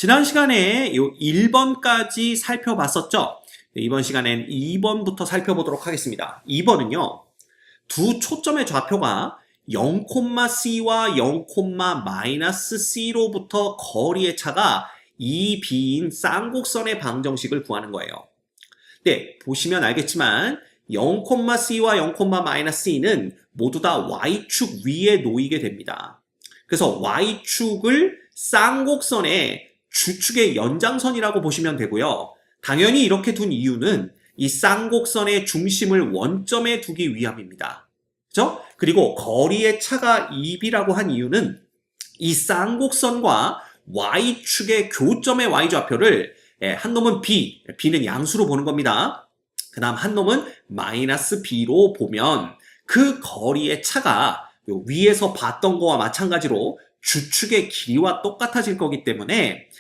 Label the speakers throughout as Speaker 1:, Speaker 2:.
Speaker 1: 지난 시간에 요 1번까지 살펴봤었죠? 이번 시간엔 2번부터 살펴보도록 하겠습니다. 2번은요, 두 초점의 좌표가 0,C와 0,-C로부터 거리의 차가 2b인 쌍곡선의 방정식을 구하는 거예요. 네, 보시면 알겠지만 0,C와 0,-C는 모두 다 y축 위에 놓이게 됩니다. 그래서 y축을 쌍곡선의 주축의 연장선이라고 보시면 되고요. 당연히 이렇게 둔 이유는 이 쌍곡선의 중심을 원점에 두기 위함입니다. 그죠? 그리고 거리의 차가 2b라고 한 이유는 이 쌍곡선과 y축의 교점의 y좌표를 한 놈은 b, b는 양수로 보는 겁니다. 그 다음 한 놈은 -b로 보면 그 거리의 차가 위에서 봤던 거와 마찬가지로 주축의 길이와 똑같아질 거기 때문에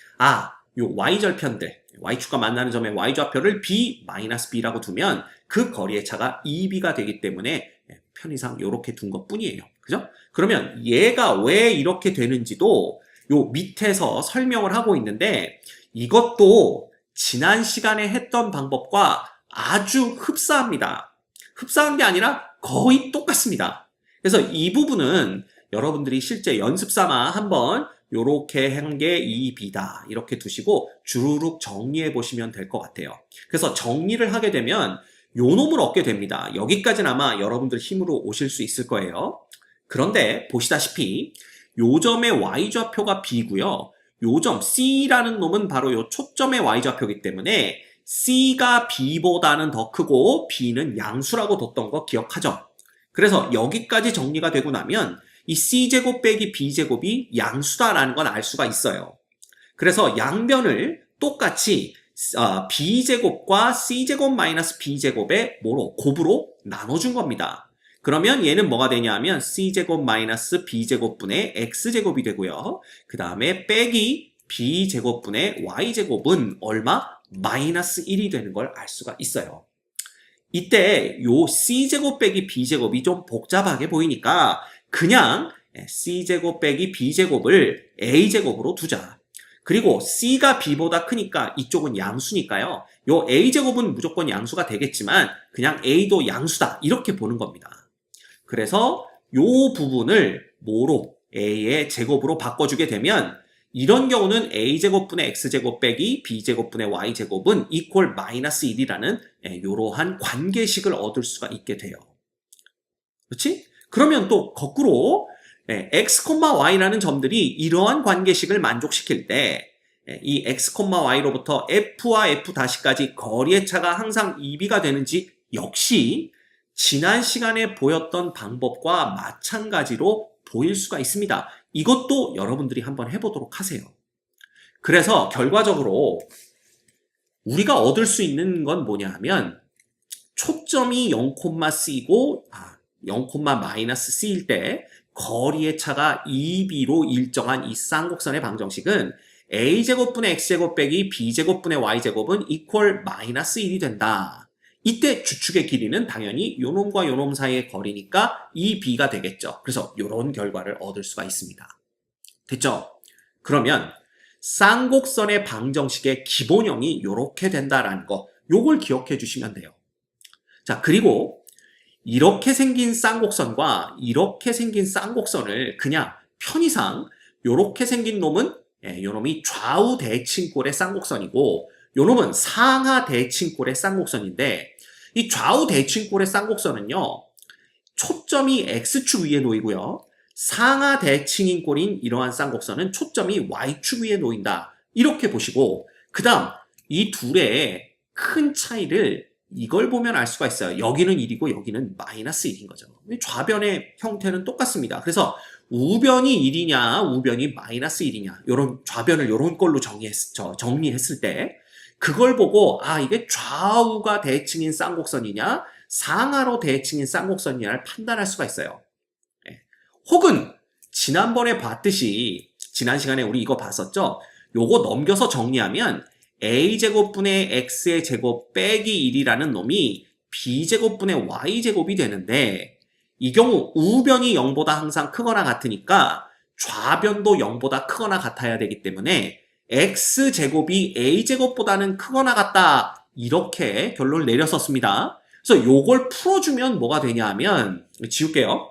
Speaker 1: 요 y절편들, y축과 만나는 점의 y좌표를 b, -b라고 두면 그 거리의 차가 2b가 되기 때문에 편의상 이렇게 둔 것 뿐이에요. 그죠? 그러면 얘가 왜 이렇게 되는지도 요 밑에서 설명을 하고 있는데 이것도 지난 시간에 했던 방법과 아주 흡사합니다. 흡사한 게 아니라 거의 똑같습니다. 그래서 이 부분은 여러분들이 실제 연습 삼아 한번 요렇게 한 게 2b다 이렇게 두시고 주르륵 정리해 보시면 될 것 같아요. 그래서 정리를 하게 되면 요 놈을 얻게 됩니다. 여기까지는 아마 여러분들 힘으로 오실 수 있을 거예요. 그런데 보시다시피 요 점의 y좌표가 b고요. 요 점 C라는 놈은 바로 요 초점의 y좌표이기 때문에 C가 B보다는 더 크고 B는 양수라고 뒀던 거 기억하죠? 그래서 여기까지 정리가 되고 나면 이 C제곱 빼기 B제곱이 양수다라는 건 알 수가 있어요. 그래서 양변을 똑같이 B제곱과 C제곱 마이너스 B제곱의 곱으로 나눠준 겁니다. 그러면 얘는 뭐가 되냐면 C제곱 마이너스 B제곱분의 X제곱이 되고요. 그 다음에 빼기 B제곱분의 Y제곱은 얼마? -1이 되는 걸 알 수가 있어요. 이때 요 C제곱 빼기 B제곱이 좀 복잡하게 보이니까 그냥 C제곱 빼기 B제곱을 A제곱으로 두자. 그리고 C가 B보다 크니까 이쪽은 양수니까요. 요 A제곱은 무조건 양수가 되겠지만 그냥 A도 양수다 이렇게 보는 겁니다. 그래서 요 부분을 뭐로? A의 제곱으로 바꿔주게 되면 이런 경우는 A제곱분의 X제곱 빼기 B제곱분의 Y제곱은 이퀄 -1이라는 이러한 관계식을 얻을 수가 있게 돼요. 그렇지? 그러면 또 거꾸로 X, Y라는 점들이 이러한 관계식을 만족시킬 때 이 X, Y로부터 F와 F'까지 거리의 차가 항상 2b가 되는지 역시 지난 시간에 보였던 방법과 마찬가지로 보일 수가 있습니다. 이것도 여러분들이 한번 해보도록 하세요. 그래서 결과적으로 우리가 얻을 수 있는 건 뭐냐 하면 초점이 0,C고 0,-C일 때 거리의 차가 2b로 일정한 이 쌍곡선의 방정식은 A제곱분의 X제곱 빼기 B제곱분의 Y제곱은 이퀄 -1이 된다. 이때 주축의 길이는 당연히 요놈과 요놈 사이의 거리니까 2b가 되겠죠. 그래서 요런 결과를 얻을 수가 있습니다. 됐죠? 그러면 쌍곡선의 방정식의 기본형이 요렇게 된다라는 거 요걸 기억해 주시면 돼요. 자, 그리고 이렇게 생긴 쌍곡선과 이렇게 생긴 쌍곡선을 그냥 편의상 요렇게 생긴 놈은 요놈이 좌우 대칭꼴의 쌍곡선이고 요놈은 상하 대칭꼴의 쌍곡선인데 이 좌우 대칭꼴의 쌍곡선은요. 초점이 X축 위에 놓이고요. 상하 대칭인 꼴인 이러한 쌍곡선은 초점이 Y축 위에 놓인다. 이렇게 보시고 그 다음 이 둘의 큰 차이를 이걸 보면 알 수가 있어요. 여기는 1이고 여기는 -1인 거죠. 좌변의 형태는 똑같습니다. 그래서 우변이 1이냐 우변이 -1이냐 이런 좌변을 이런 걸로 정리했을 때 그걸 보고 이게 좌우가 대칭인 쌍곡선이냐 상하로 대칭인 쌍곡선이냐를 판단할 수가 있어요. 혹은 지난번에 봤듯이 지난 시간에 우리 이거 봤었죠? 요거 넘겨서 정리하면 A제곱분의 X의 제곱 빼기 1이라는 놈이 B제곱분의 Y제곱이 되는데 이 경우 우변이 0보다 항상 크거나 같으니까 좌변도 0보다 크거나 같아야 되기 때문에 x제곱이 a제곱보다는 크거나 같다. 이렇게 결론을 내렸었습니다. 그래서 요걸 풀어주면 뭐가 되냐 하면, 지울게요.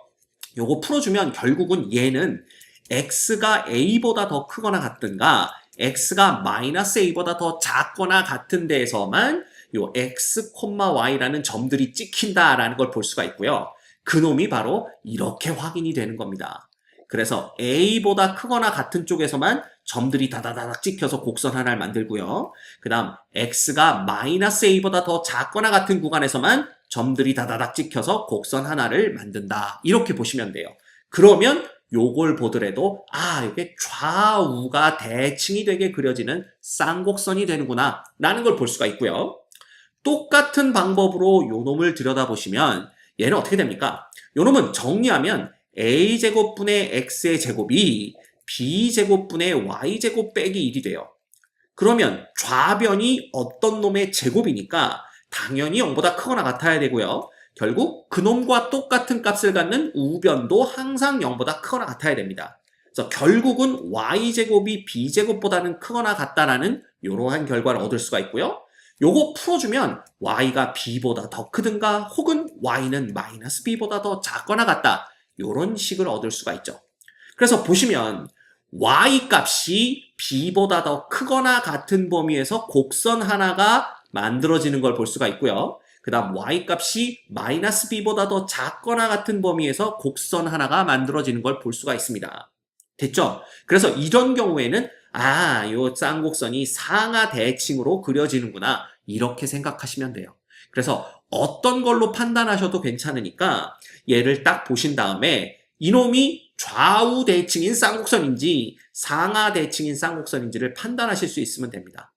Speaker 1: 요거 풀어주면 결국은 얘는 x가 a보다 더 크거나 같든가 x가 마이너스 a보다 더 작거나 같은 데에서만 요 x, y라는 점들이 찍힌다라는 걸 볼 수가 있고요. 그놈이 바로 이렇게 확인이 되는 겁니다. 그래서 a보다 크거나 같은 쪽에서만 점들이 다다다닥 찍혀서 곡선 하나를 만들고요. 그 다음 x가 마이너스 a보다 더 작거나 같은 구간에서만 점들이 다다닥 찍혀서 곡선 하나를 만든다. 이렇게 보시면 돼요. 그러면 요걸 보더라도 이게 좌우가 대칭이 되게 그려지는 쌍곡선이 되는구나 라는 걸 볼 수가 있고요. 똑같은 방법으로 요 놈을 들여다보시면 얘는 어떻게 됩니까? 요 놈은 정리하면 a제곱분의 x의 제곱이 b제곱분의 y제곱 빼기 1이 돼요. 그러면 좌변이 어떤 놈의 제곱이니까 당연히 0보다 크거나 같아야 되고요. 결국 그놈과 똑같은 값을 갖는 우변도 항상 0보다 크거나 같아야 됩니다. 그래서 결국은 y제곱이 b제곱보다는 크거나 같다라는 이러한 결과를 얻을 수가 있고요. 요거 풀어주면 y가 b보다 더 크든가 혹은 y는 마이너스 b보다 더 작거나 같다. 이런 식을 얻을 수가 있죠. 그래서 보시면 y 값이 b보다 더 크거나 같은 범위에서 곡선 하나가 만들어지는 걸 볼 수가 있고요. 그 다음 y값이 마이너스 b보다 더 작거나 같은 범위에서 곡선 하나가 만들어지는 걸 볼 수가 있습니다. 됐죠? 그래서 이런 경우에는 요 쌍곡선이 상하 대칭으로 그려지는구나 이렇게 생각하시면 돼요. 그래서 어떤 걸로 판단하셔도 괜찮으니까 얘를 딱 보신 다음에 이놈이 좌우 대칭인 쌍곡선인지 상하 대칭인 쌍곡선인지를 판단하실 수 있으면 됩니다.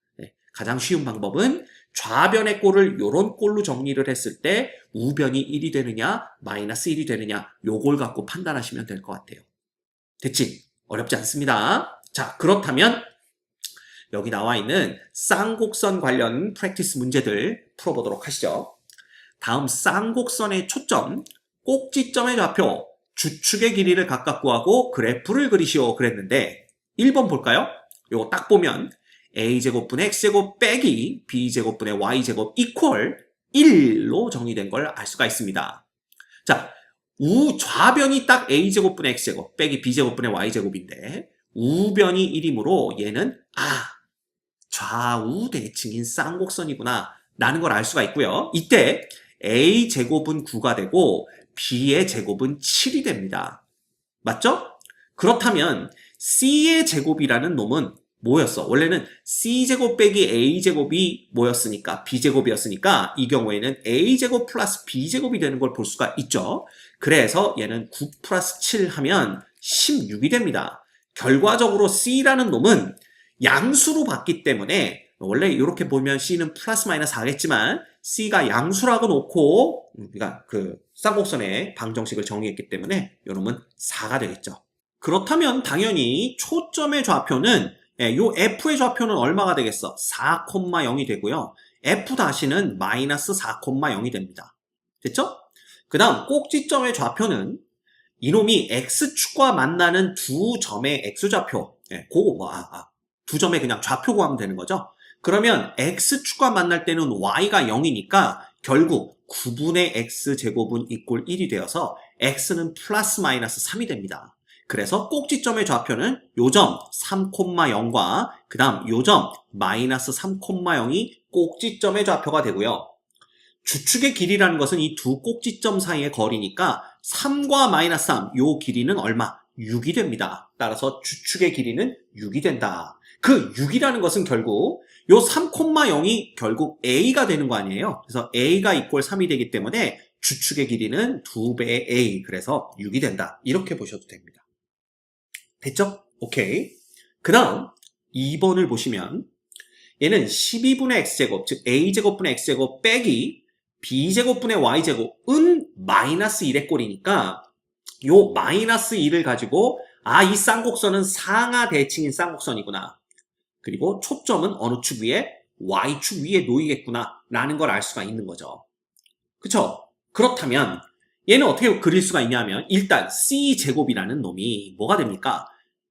Speaker 1: 가장 쉬운 방법은 좌변의 꼴을 요런 꼴로 정리를 했을 때 우변이 1이 되느냐 마이너스 1이 되느냐 요걸 갖고 판단하시면 될 것 같아요. 됐지? 어렵지 않습니다. 자, 그렇다면 여기 나와 있는 쌍곡선 관련 프랙티스 문제들 풀어보도록 하시죠. 다음 쌍곡선의 초점, 꼭지점의 좌표, 주축의 길이를 각각 구하고 그래프를 그리시오 그랬는데 1번 볼까요? 요거 딱 보면 a제곱분의 x제곱 빼기 b제곱분의 y제곱 이퀄 1로 정리된 걸 알 수가 있습니다. 자, 좌변이 딱 a제곱분의 x제곱 빼기 b제곱분의 y제곱인데 우변이 1이므로 얘는 좌우 대칭인 쌍곡선이구나 라는 걸 알 수가 있고요. 이때 a제곱은 9가 되고 b의 제곱은 7이 됩니다. 맞죠? 그렇다면 c의 제곱이라는 놈은 뭐였어? 원래는 c제곱 빼기 a제곱이 뭐였으니까? b제곱이었으니까 이 경우에는 a제곱 플러스 b제곱이 되는 걸 볼 수가 있죠. 그래서 얘는 9 플러스 7 하면 16이 됩니다. 결과적으로 c라는 놈은 양수로 봤기 때문에 원래 이렇게 보면 c는 플러스 마이너스 4겠지만 c가 양수라고 놓고 우리가 그 쌍곡선의 방정식을 정의했기 때문에 이 놈은 4가 되겠죠. 그렇다면 당연히 초점의 좌표는 요 f의 좌표는 얼마가 되겠어? 4,0이 되고요. f-는 마이너스 4,0이 됩니다. 됐죠? 그 다음 꼭지점의 좌표는 이놈이 x축과 만나는 두 점의 x좌표 두 점의 그냥 좌표 구하면 되는 거죠. 그러면 x축과 만날 때는 y가 0이니까 결국 9분의 x제곱은 이꼴 1이 되어서 x는 플러스 마이너스 3이 됩니다. 그래서 꼭지점의 좌표는 요점 3,0과 그 다음 요점 마이너스 3,0이 꼭지점의 좌표가 되고요. 주축의 길이라는 것은 이 두 꼭지점 사이의 거리니까 3과 마이너스 3, 요 길이는 얼마? 6이 됩니다. 따라서 주축의 길이는 6이 된다. 그 6이라는 것은 결국 요 3,0이 결국 a가 되는 거 아니에요? 그래서 a가 이꼴 3이 되기 때문에 주축의 길이는 2배의 a, 그래서 6이 된다. 이렇게 보셔도 됩니다. 됐죠? 오케이. 그 다음 2번을 보시면 얘는 12분의 x제곱, 즉 a제곱분의 x제곱 빼기 b제곱분의 y제곱은 마이너스 1의 꼴이니까 요 마이너스 1을 가지고 이 쌍곡선은 상하 대칭인 쌍곡선이구나. 그리고 초점은 어느 축 위에? y축 위에 놓이겠구나 라는 걸 알 수가 있는 거죠. 그쵸? 그렇다면 얘는 어떻게 그릴 수가 있냐면 일단 c제곱이라는 놈이 뭐가 됩니까?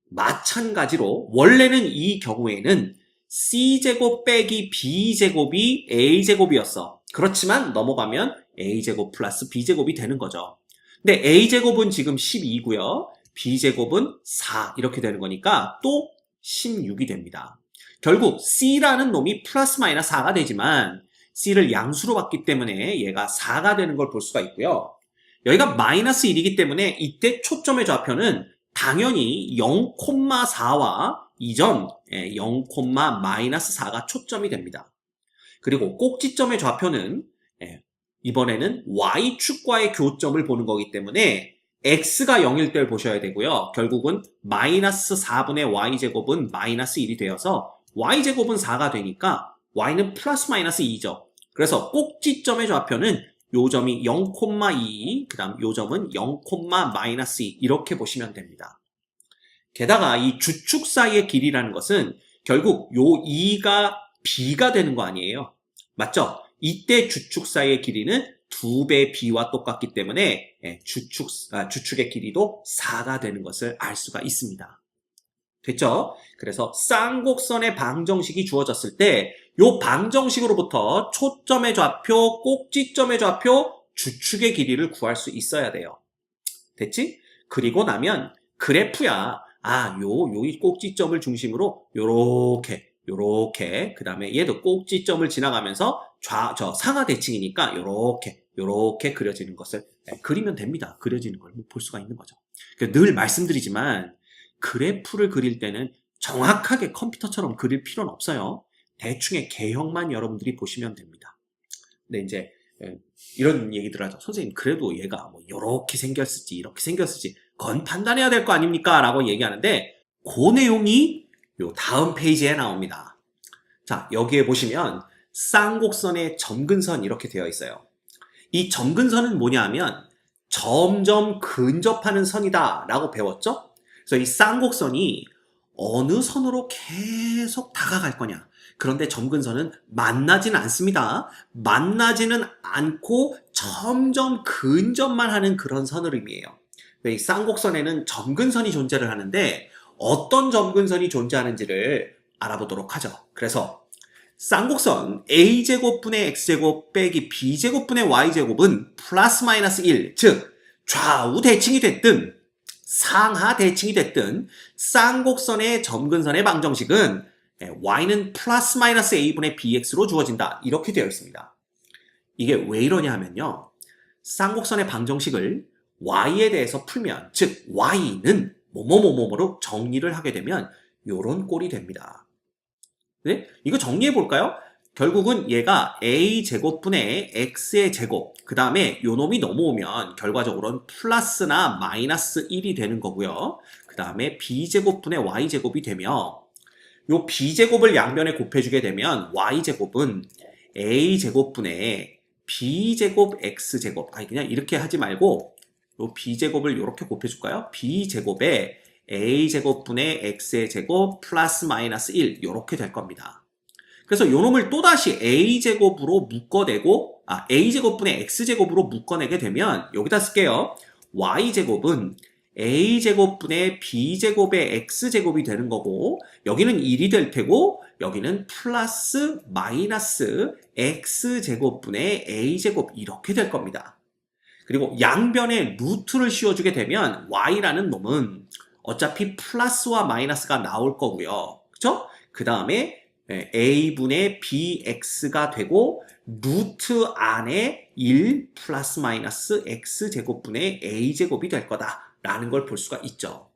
Speaker 1: 마찬가지로 원래는 이 경우에는 C제곱 빼기 B제곱이 A제곱이었어. 그렇지만 넘어가면 A제곱 플러스 B제곱이 되는 거죠. 근데 A제곱은 지금 12고요. B제곱은 4 이렇게 되는 거니까 또 16이 됩니다. 결국 C라는 놈이 플러스 마이너스 4가 되지만 C를 양수로 봤기 때문에 얘가 4가 되는 걸 볼 수가 있고요. 여기가 마이너스 1이기 때문에 이때 초점의 좌표는 당연히 0,4와 이 점 0, 마이너스 4가 초점이 됩니다. 그리고 꼭지점의 좌표는 이번에는 Y축과의 교점을 보는 거기 때문에 X가 0일 때를 보셔야 되고요. 결국은 마이너스 4분의 Y제곱은 마이너스 1이 되어서 Y제곱은 4가 되니까 Y는 플러스 마이너스 2죠. 그래서 꼭지점의 좌표는 요 점이 0,2, 그 다음 요 점은 0, 마이너스 2 이렇게 보시면 됩니다. 게다가 이 주축 사이의 길이라는 것은 결국 요 2가 B가 되는 거 아니에요? 맞죠? 이때 주축 사이의 길이는 2배 B와 똑같기 때문에 주축의 길이도 4가 되는 것을 알 수가 있습니다. 됐죠? 그래서 쌍곡선의 방정식이 주어졌을 때 요 방정식으로부터 초점의 좌표, 꼭지점의 좌표, 주축의 길이를 구할 수 있어야 돼요. 됐지? 그리고 나면 그래프야. 이 꼭지점을 중심으로 요렇게 그 다음에 얘도 꼭지점을 지나가면서 상하 대칭이니까 요렇게 그려지는 것을 그리면 됩니다. 그려지는 걸 볼 수가 있는 거죠. 늘 말씀드리지만 그래프를 그릴 때는 정확하게 컴퓨터처럼 그릴 필요는 없어요. 대충의 개형만 여러분들이 보시면 됩니다. 근데 이제 이런 얘기들 하죠. 선생님 그래도 얘가 뭐 이렇게 생겼을지 이렇게 생겼을지 그건 판단해야 될 거 아닙니까? 라고 얘기하는데 그 내용이 요 다음 페이지에 나옵니다. 자, 여기에 보시면 쌍곡선의 점근선 이렇게 되어 있어요. 이 점근선은 뭐냐 하면 점점 근접하는 선이다 라고 배웠죠? 그래서 이 쌍곡선이 어느 선으로 계속 다가갈 거냐. 그런데 점근선은 만나지는 않습니다. 만나지는 않고 점점 근접만 하는 그런 선을 의미해요. 이 쌍곡선에는 점근선이 존재를 하는데 어떤 점근선이 존재하는지를 알아보도록 하죠. 그래서 쌍곡선 A제곱분의 X제곱 빼기 B제곱분의 Y제곱은 플러스 마이너스 1, 즉 좌우 대칭이 됐든 상하 대칭이 됐든 쌍곡선의 점근선의 방정식은 y는 플러스 마이너스 a분의 bx로 주어진다. 이렇게 되어 있습니다. 이게 왜 이러냐 하면요. 쌍곡선의 방정식을 y에 대해서 풀면 즉 y는 뭐뭐뭐뭐로 정리를 하게 되면 요런 꼴이 됩니다. 네? 이거 정리해 볼까요? 결국은 얘가 a제곱분의 x의 제곱 그 다음에 요 놈이 넘어오면 결과적으로는 플러스나 마이너스 1이 되는 거고요. 그 다음에 b제곱분의 y제곱이 되며 요 b제곱을 양변에 곱해주게 되면 y제곱은 a제곱분의 b제곱 x제곱 그냥 이렇게 하지 말고 요 b제곱을 이렇게 곱해줄까요? b제곱에 a제곱분의 x의 제곱 플러스 마이너스 1 이렇게 될 겁니다. 그래서 요 놈을 또다시 a제곱으로 묶어내고 a제곱분의 x제곱으로 묶어내게 되면 여기다 쓸게요. y제곱은 a제곱분의 b제곱의 x제곱이 되는 거고 여기는 1이 될 테고 여기는 플러스 마이너스 x제곱분의 a제곱 이렇게 될 겁니다. 그리고 양변에 루트를 씌워주게 되면 y라는 놈은 어차피 플러스와 마이너스가 나올 거고요. 그쵸? 그 다음에 a분의 bx가 되고 루트 안에 1 플러스 마이너스 x제곱분의 a제곱이 될 거다 라는 걸 볼 수가 있죠.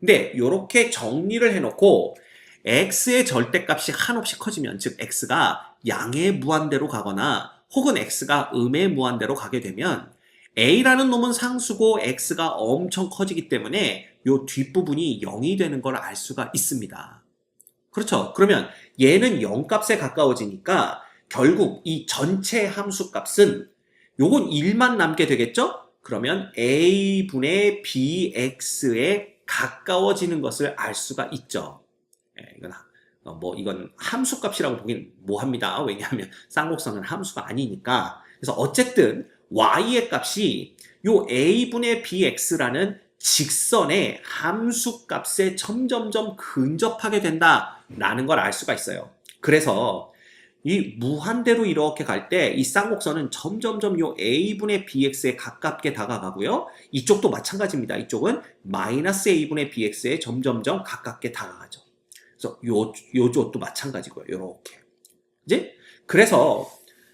Speaker 1: 근데 이렇게 정리를 해놓고 x의 절대값이 한없이 커지면 즉 x가 양의 무한대로 가거나 혹은 x가 음의 무한대로 가게 되면 a라는 놈은 상수고 x가 엄청 커지기 때문에 이 뒷부분이 0이 되는 걸 알 수가 있습니다. 그렇죠? 그러면 얘는 0값에 가까워지니까 결국 이 전체 함수값은 요건 1만 남게 되겠죠? 그러면 a분의 bx에 가까워지는 것을 알 수가 있죠. 이건 함수값이라고 보긴 뭐합니다. 왜냐하면 쌍곡선은 함수가 아니니까. 그래서 어쨌든 y의 값이 요 a분의 bx라는 직선의 함수값에 점점점 근접하게 된다라는 걸 알 수가 있어요. 그래서 이 무한대로 이렇게 갈 때 이 쌍곡선은 점점점 요 a분의 bx에 가깝게 다가가고요. 이쪽도 마찬가지입니다. 이쪽은 마이너스 a분의 bx에 점점점 가깝게 다가가죠. 그래서 요쪽도 마찬가지고요. 요렇게. 이제 그래서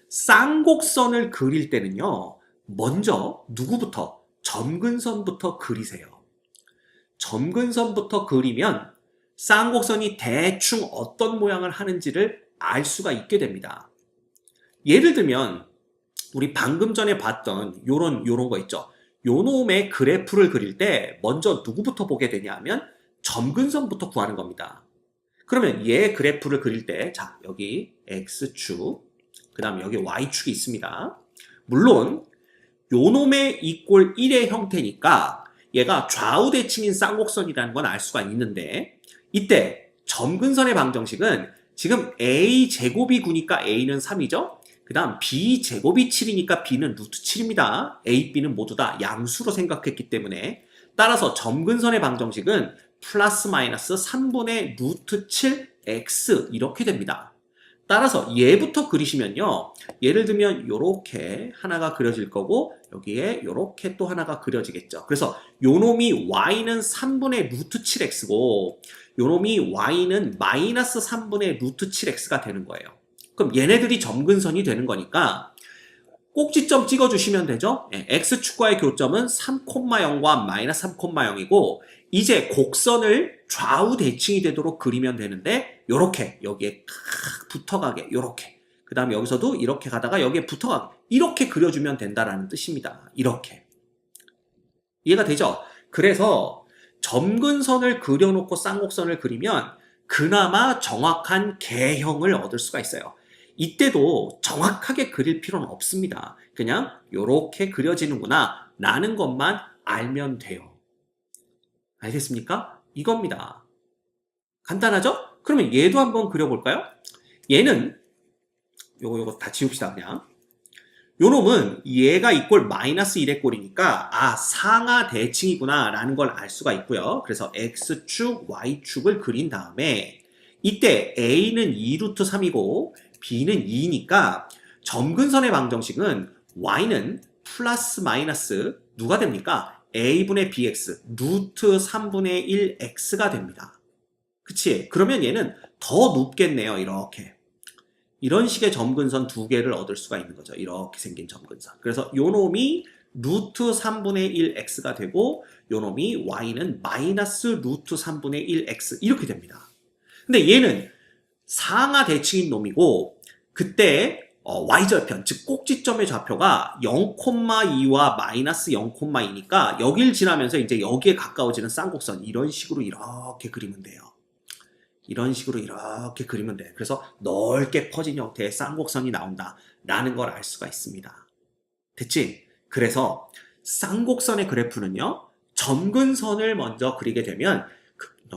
Speaker 1: 쌍곡선을 그릴 때는요. 먼저 누구부터? 점근선부터 그리세요. 점근선부터 그리면 쌍곡선이 대충 어떤 모양을 하는지를 알 수가 있게 됩니다. 예를 들면 우리 방금 전에 봤던 요런 거 있죠. 요 놈의 그래프를 그릴 때 먼저 누구부터 보게 되냐 하면 점근선부터 구하는 겁니다. 그러면 얘 그래프를 그릴 때 자, 여기 X축, 그 다음에 여기 Y축이 있습니다. 물론 요 놈의 이꼴 1의 형태니까 얘가 좌우대칭인 쌍곡선이라는 건 알 수가 있는데 이때 점근선의 방정식은 지금 a제곱이 9니까 a는 3이죠. 그 다음 b제곱이 7이니까 b는 루트 7입니다. a, b는 모두 다 양수로 생각했기 때문에 따라서 점근선의 방정식은 플러스 마이너스 3분의 루트 7x 이렇게 됩니다. 따라서 얘부터 그리시면요. 예를 들면 요렇게 하나가 그려질 거고 여기에 요렇게 또 하나가 그려지겠죠. 그래서 요놈이 y는 3분의 루트 7x고 요놈이 y는 마이너스 3분의 루트 7x가 되는 거예요. 그럼 얘네들이 점근선이 되는 거니까 꼭지점 찍어주시면 되죠. x축과의 교점은 3,0과 마이너스 3,0이고 이제 곡선을 좌우 대칭이 되도록 그리면 되는데 요렇게 여기에 붙어가게 요렇게 그 다음에 여기서도 이렇게 가다가 여기에 붙어가게 이렇게 그려주면 된다라는 뜻입니다. 이렇게 이해가 되죠? 그래서 점근선을 그려놓고 쌍곡선을 그리면 그나마 정확한 개형을 얻을 수가 있어요. 이때도 정확하게 그릴 필요는 없습니다. 그냥 요렇게 그려지는구나 라는 것만 알면 돼요. 알겠습니까? 이겁니다. 간단하죠? 그러면 얘도 한번 그려볼까요? 얘는 요거 다 지웁시다 그냥. 요 놈은 얘가 이꼴 마이너스 1의 꼴이니까 상하 대칭이구나 라는 걸 알 수가 있고요. 그래서 x축, y축을 그린 다음에 이때 a는 2루트 3이고 b는 2니까 점근선의 방정식은 y는 플러스 마이너스 누가 됩니까? a분의 bx 루트 3분의 1x가 됩니다. 그치? 그러면 얘는 더 높겠네요. 이렇게. 이런 식의 점근선 두 개를 얻을 수가 있는 거죠. 이렇게 생긴 점근선. 그래서 요 놈이 루트 3분의 1x가 되고 요 놈이 y는 마이너스 루트 3분의 1x 이렇게 됩니다. 근데 얘는 상하 대칭인 놈이고 그때 y절편 즉 꼭지점의 좌표가 0,2와 마이너스 0,2니까 여길 지나면서 이제 여기에 가까워지는 쌍곡선 이런 식으로 이렇게 그리면 돼요. 이런 식으로 이렇게 그리면 돼. 그래서 넓게 퍼진 형태의 쌍곡선이 나온다라는 걸 알 수가 있습니다. 됐지? 그래서 쌍곡선의 그래프는요. 점근선을 먼저 그리게 되면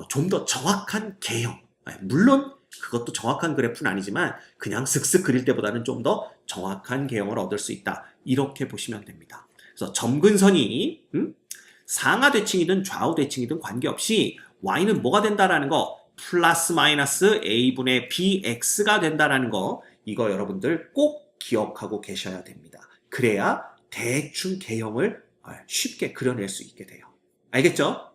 Speaker 1: 좀 더 정확한 개형. 물론 그것도 정확한 그래프는 아니지만 그냥 슥슥 그릴 때보다는 좀 더 정확한 개형을 얻을 수 있다. 이렇게 보시면 됩니다. 그래서 점근선이 상하 대칭이든 좌우 대칭이든 관계없이 y는 뭐가 된다라는 거 플러스 마이너스 a분의 bx가 된다라는 거 이거 여러분들 꼭 기억하고 계셔야 됩니다. 그래야 대충 개형을 쉽게 그려낼 수 있게 돼요. 알겠죠?